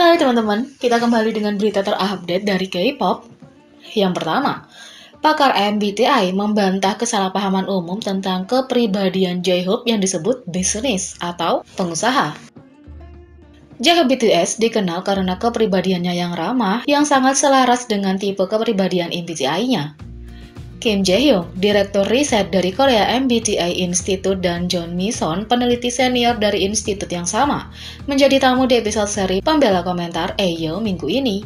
Hai teman-teman, kita kembali dengan berita terupdate dari K-pop. Yang pertama, pakar MBTI membantah kesalahpahaman umum tentang kepribadian J-Hope yang disebut bisnis atau pengusaha. J-Hope BTS dikenal karena kepribadiannya yang ramah yang sangat selaras dengan tipe kepribadian MBTI-nya. Kim Jae-hyung, direktur riset dari Korea MBTI Institute, dan John Mason, peneliti senior dari institut yang sama, menjadi tamu di episode seri Pembela Komentar Ayo minggu ini.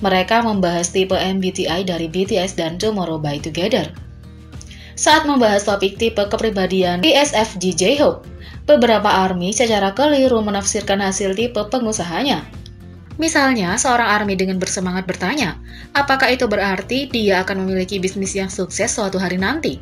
Mereka membahas tipe MBTI dari BTS dan Tomorrow by Together. Saat membahas topik tipe kepribadian ISFJ J-Hope, beberapa ARMY secara keliru menafsirkan hasil tipe pengusahanya. Misalnya, seorang ARMY dengan bersemangat bertanya, apakah itu berarti dia akan memiliki bisnis yang sukses suatu hari nanti?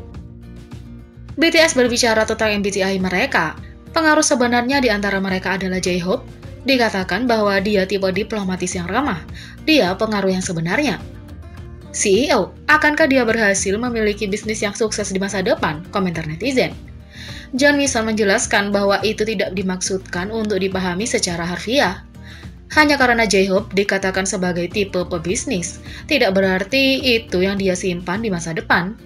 BTS berbicara tentang MBTI mereka. Pengaruh sebenarnya di antara mereka adalah J-Hope. Dikatakan bahwa dia tipe diplomatis yang ramah. Dia pengaruh yang sebenarnya. CEO, akankah dia berhasil memiliki bisnis yang sukses di masa depan? Komentar netizen. John Mason menjelaskan bahwa itu tidak dimaksudkan untuk dipahami secara harfiah. Hanya karena J-Hope dikatakan sebagai tipe pebisnis, tidak berarti itu yang dia simpan di masa depan.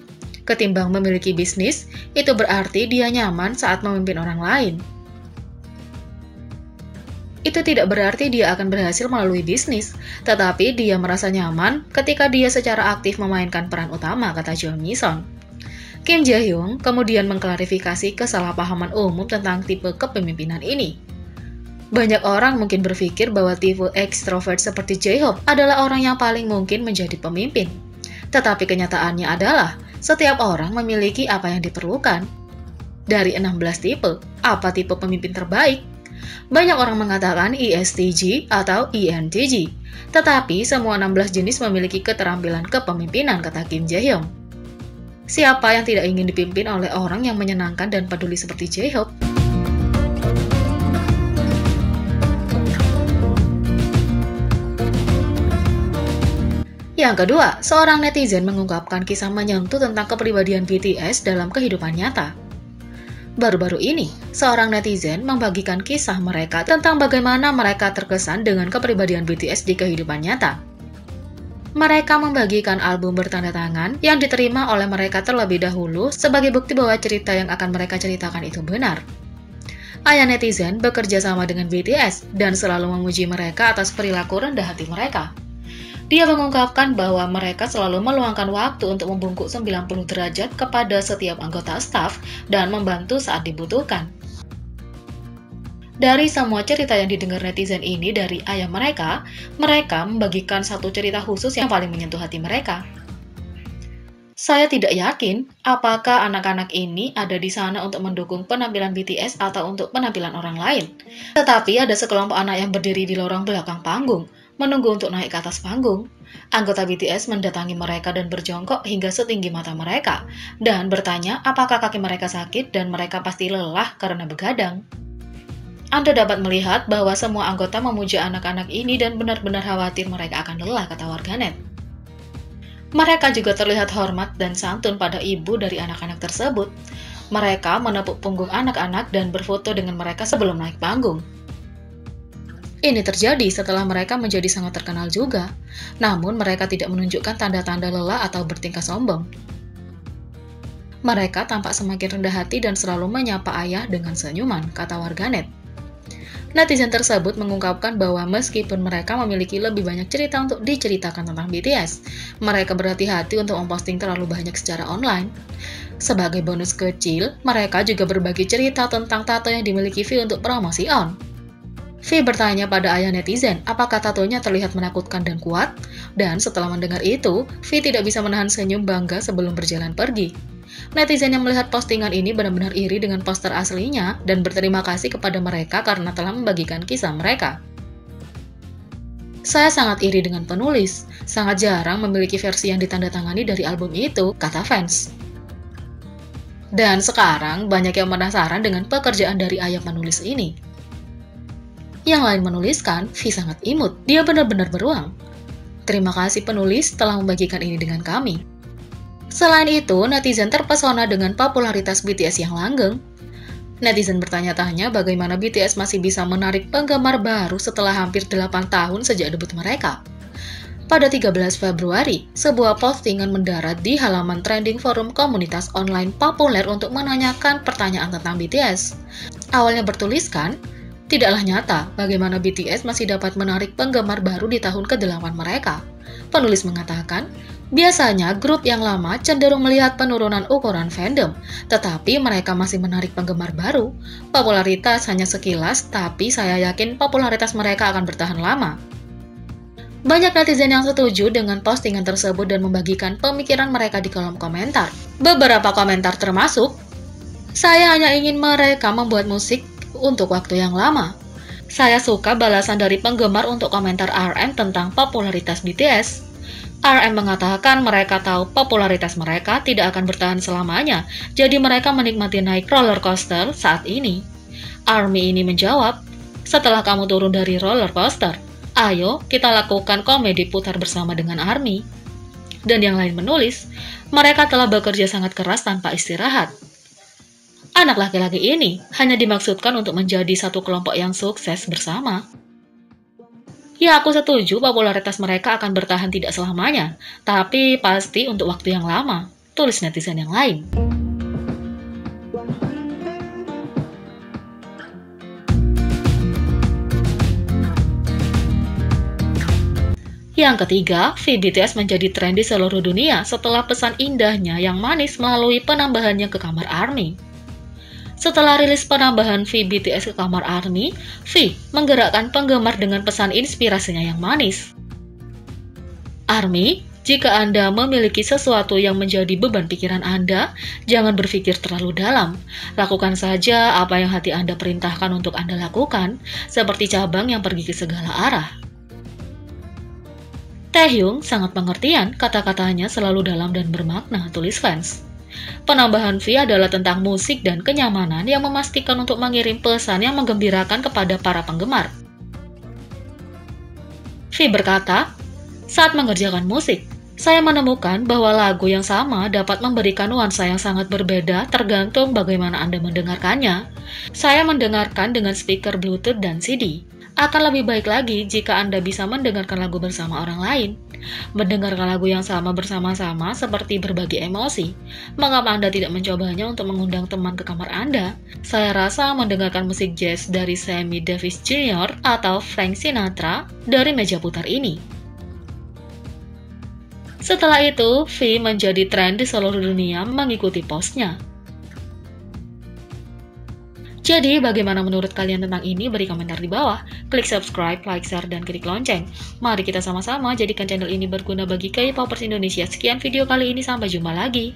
Ketimbang memiliki bisnis, itu berarti dia nyaman saat memimpin orang lain. Itu tidak berarti dia akan berhasil melalui bisnis, tetapi dia merasa nyaman ketika dia secara aktif memainkan peran utama, kata John Mason. Kim Jae-hyung kemudian mengklarifikasi kesalahpahaman umum tentang tipe kepemimpinan ini. Banyak orang mungkin berpikir bahwa tipe ekstrovert seperti J-Hope adalah orang yang paling mungkin menjadi pemimpin. Tetapi kenyataannya adalah, setiap orang memiliki apa yang diperlukan. Dari 16 tipe, apa tipe pemimpin terbaik? Banyak orang mengatakan ISTJ atau INTJ. Tetapi semua 16 jenis memiliki keterampilan kepemimpinan, kata Kim Jae-hyung. Siapa yang tidak ingin dipimpin oleh orang yang menyenangkan dan peduli seperti J-Hope? Yang kedua, seorang netizen mengungkapkan kisah menyentuh tentang kepribadian BTS dalam kehidupan nyata. Baru-baru ini, seorang netizen membagikan kisah mereka tentang bagaimana mereka terkesan dengan kepribadian BTS di kehidupan nyata. Mereka membagikan album bertanda tangan yang diterima oleh mereka terlebih dahulu sebagai bukti bahwa cerita yang akan mereka ceritakan itu benar. Ayah netizen bekerja sama dengan BTS dan selalu memuji mereka atas perilaku rendah hati mereka. Dia mengungkapkan bahwa mereka selalu meluangkan waktu untuk membungkuk 90 derajat kepada setiap anggota staf dan membantu saat dibutuhkan. Dari semua cerita yang didengar netizen ini dari ayah mereka membagikan satu cerita khusus yang paling menyentuh hati mereka. Saya tidak yakin apakah anak-anak ini ada di sana untuk mendukung penampilan BTS atau untuk penampilan orang lain. Tetapi ada sekelompok anak yang berdiri di lorong belakang panggung, menunggu untuk naik ke atas panggung. Anggota BTS mendatangi mereka dan berjongkok hingga setinggi mata mereka, dan bertanya apakah kaki mereka sakit dan mereka pasti lelah karena begadang. Anda dapat melihat bahwa semua anggota memuja anak-anak ini dan benar-benar khawatir mereka akan lelah, kata warganet. Mereka juga terlihat hormat dan santun pada ibu dari anak-anak tersebut. Mereka menepuk punggung anak-anak dan berfoto dengan mereka sebelum naik panggung. Ini terjadi setelah mereka menjadi sangat terkenal juga, namun mereka tidak menunjukkan tanda-tanda lelah atau bertingkah sombong. Mereka tampak semakin rendah hati dan selalu menyapa ayah dengan senyuman, kata warganet. Netizen tersebut mengungkapkan bahwa meskipun mereka memiliki lebih banyak cerita untuk diceritakan tentang BTS, mereka berhati-hati untuk memposting terlalu banyak secara online. Sebagai bonus kecil, mereka juga berbagi cerita tentang tato yang dimiliki V untuk promosi On. V bertanya pada ayah netizen apakah tatonya terlihat menakutkan dan kuat, dan setelah mendengar itu, V tidak bisa menahan senyum bangga sebelum berjalan pergi. Netizen yang melihat postingan ini benar-benar iri dengan poster aslinya dan berterima kasih kepada mereka karena telah membagikan kisah mereka. Saya sangat iri dengan penulis, sangat jarang memiliki versi yang ditandatangani dari album itu, kata fans. Dan sekarang banyak yang penasaran dengan pekerjaan dari ayah penulis ini. Yang lain menuliskan, V sangat imut, dia benar-benar beruang. Terima kasih penulis telah membagikan ini dengan kami. Selain itu, netizen terpesona dengan popularitas BTS yang langgeng. Netizen bertanya-tanya bagaimana BTS masih bisa menarik penggemar baru setelah hampir 8 tahun sejak debut mereka. Pada 13 Februari, sebuah postingan mendarat di halaman trending forum komunitas online populer untuk menanyakan pertanyaan tentang BTS. Awalnya bertuliskan, tidaklah nyata bagaimana BTS masih dapat menarik penggemar baru di tahun ke-8 mereka. Penulis mengatakan, biasanya grup yang lama cenderung melihat penurunan ukuran fandom, tetapi mereka masih menarik penggemar baru. Popularitas hanya sekilas, tapi saya yakin popularitas mereka akan bertahan lama. Banyak netizen yang setuju dengan postingan tersebut dan membagikan pemikiran mereka di kolom komentar. Beberapa komentar termasuk, "Saya hanya ingin mereka membuat musik untuk waktu yang lama." "Saya suka balasan dari penggemar untuk komentar RM tentang popularitas BTS." RM mengatakan mereka tahu popularitas mereka tidak akan bertahan selamanya, jadi mereka menikmati naik roller coaster saat ini. ARMY ini menjawab, "Setelah kamu turun dari roller coaster, ayo kita lakukan komedi putar bersama dengan ARMY." Dan yang lain menulis, mereka telah bekerja sangat keras tanpa istirahat. Anak laki-laki ini hanya dimaksudkan untuk menjadi satu kelompok yang sukses bersama. Ya, aku setuju popularitas mereka akan bertahan tidak selamanya, tapi pasti untuk waktu yang lama, tulis netizen yang lain. Yang ketiga, V BTS menjadi tren di seluruh dunia setelah pesan indahnya yang manis melalui penambahannya ke kamar ARMY. Setelah rilis penambahan V BTS ke kamar ARMY, V menggerakkan penggemar dengan pesan inspirasinya yang manis. ARMY, jika Anda memiliki sesuatu yang menjadi beban pikiran Anda, jangan berpikir terlalu dalam. Lakukan saja apa yang hati Anda perintahkan untuk Anda lakukan, seperti cabang yang pergi ke segala arah. Taehyung sangat pengertian, kata-katanya selalu dalam dan bermakna, tulis fans. Penambahan V adalah tentang musik dan kenyamanan yang memastikan untuk mengirim pesan yang menggembirakan kepada para penggemar. V berkata, "Saat mengerjakan musik, saya menemukan bahwa lagu yang sama dapat memberikan nuansa yang sangat berbeda tergantung bagaimana Anda mendengarkannya. Saya mendengarkan dengan speaker Bluetooth dan CD. Akan lebih baik lagi jika Anda bisa mendengarkan lagu bersama orang lain. Mendengarkan lagu yang sama bersama-sama seperti berbagi emosi. Mengapa Anda tidak mencobanya untuk mengundang teman ke kamar Anda? Saya rasa mendengarkan musik jazz dari Sammy Davis Jr. atau Frank Sinatra dari meja putar ini." Setelah itu, V menjadi tren di seluruh dunia mengikuti postnya. Jadi, bagaimana menurut kalian tentang ini? Beri komentar di bawah. Klik subscribe, like, share, dan klik lonceng. Mari kita sama-sama jadikan channel ini berguna bagi K-popers Indonesia. Sekian video kali ini, sampai jumpa lagi.